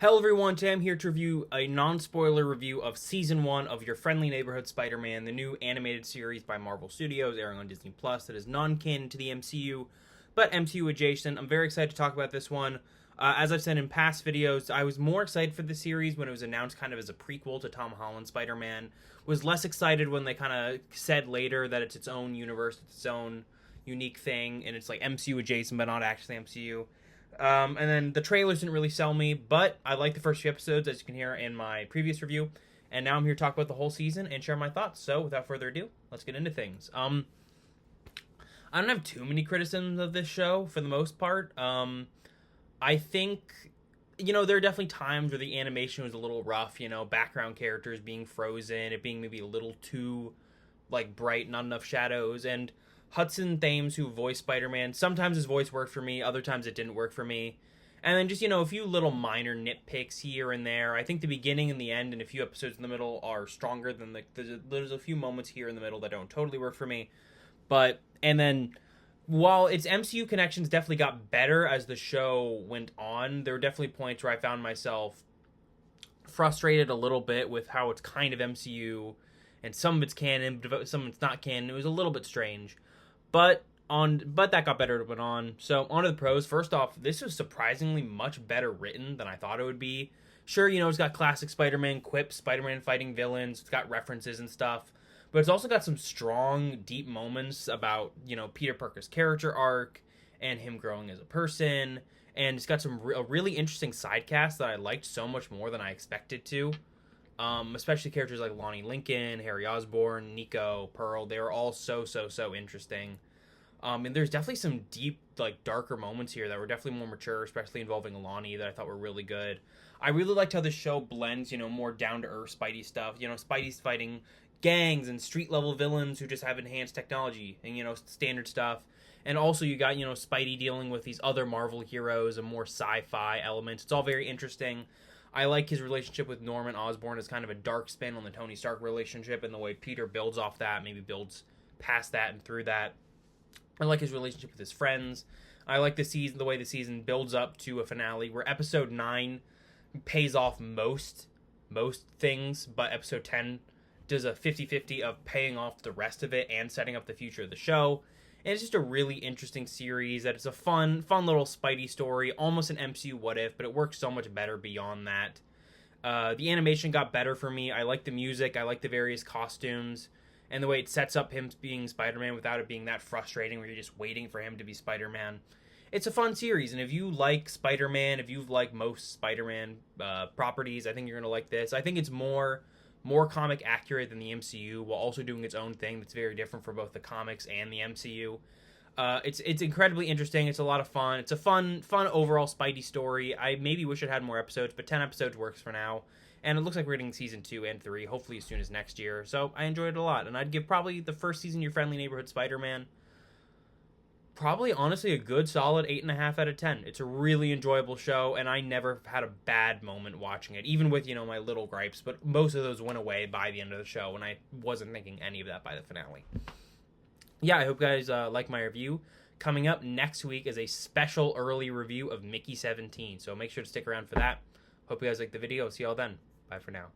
Hello everyone, today I'm here to review a non-spoiler review of Season 1 of Your Friendly Neighborhood Spider-Man, the new animated series by Marvel Studios airing on Disney Plus that is non-canon to the MCU, but MCU adjacent. I'm very excited to talk about this one. As I've said in past videos, I was more excited for the series when it was announced kind of as a prequel to Tom Holland's Spider-Man. Was less excited when they kind of said later that it's its own universe, it's its own unique thing, and it's like MCU adjacent but not actually MCU. And then the trailers didn't really sell me, but I liked the first few episodes, as you can hear in my previous review. And now I'm here to talk about the whole season and share my thoughts. So without further ado, let's get into things. I don't have too many criticisms of this show for the most part. I think, there are definitely times where the animation was a little rough, background characters being frozen, it being maybe a little too, bright, not enough shadows, and Hudson Thames, who voiced Spider-Man, sometimes his voice worked for me, other times it didn't work for me. And then just, a few little minor nitpicks here and there. I think the beginning and the end and a few episodes in the middle are stronger than there's a few moments here in the middle that don't totally work for me. And then, while its MCU connections definitely got better as the show went on, there were definitely points where I found myself frustrated a little bit with how it's kind of MCU, and some of it's canon, but some of it's not canon. It was a little bit strange. But that got better to went on. So on to the pros. First off, this was surprisingly much better written than I thought it would be. Sure, it's got classic Spider-Man quips, Spider-Man fighting villains, it's got references and stuff, but it's also got some strong, deep moments about, Peter Parker's character arc and him growing as a person, and it's got a really interesting side cast that I liked so much more than I expected to. Especially characters like Lonnie Lincoln, Harry Osborn, Nico, Pearl. They are all so interesting. And there's definitely some deep, darker moments here that were definitely more mature, especially involving Lonnie, that I thought were really good. I really liked how the show blends, more down-to-earth Spidey stuff. Spidey's fighting gangs and street-level villains who just have enhanced technology and, standard stuff. And also you got, Spidey dealing with these other Marvel heroes and more sci-fi elements. It's all very interesting. I like his relationship with Norman Osborn as kind of a dark spin on the Tony Stark relationship, and the way Peter builds off that, maybe builds past that and through that. I like his relationship with his friends. I like the way the season builds up to a finale where episode 9 pays off most things, but episode 10 does a 50-50 of paying off the rest of it and setting up the future of the show. And it's just a really interesting series that it's a fun little Spidey story, almost an MCU what if, but it works so much better beyond that. The animation got better for me. I like the music. I like the various costumes and the way it sets up him being Spider-Man without it being that frustrating where you're just waiting for him to be Spider-Man. It's a fun series, and if you like Spider-Man, if you like most Spider-Man properties, I think you're going to like this. I think it's more comic accurate than the MCU, while also doing its own thing that's very different for both the comics and the MCU. It's incredibly interesting. It's a lot of fun. It's a fun overall Spidey story. I maybe wish it had more episodes, but 10 episodes works for now. And it looks like we're getting season 2 and 3, hopefully as soon as next year. So I enjoyed it a lot, and I'd give probably the first season Your Friendly Neighborhood Spider-Man probably, honestly, a good solid 8.5 out of 10. It's a really enjoyable show, and I never had a bad moment watching it, even with, my little gripes, but most of those went away by the end of the show, and I wasn't thinking any of that by the finale. Yeah, I hope you guys like my review. Coming up next week is a special early review of Mickey 17, so make sure to stick around for that. Hope you guys like the video. See y'all then. Bye for now.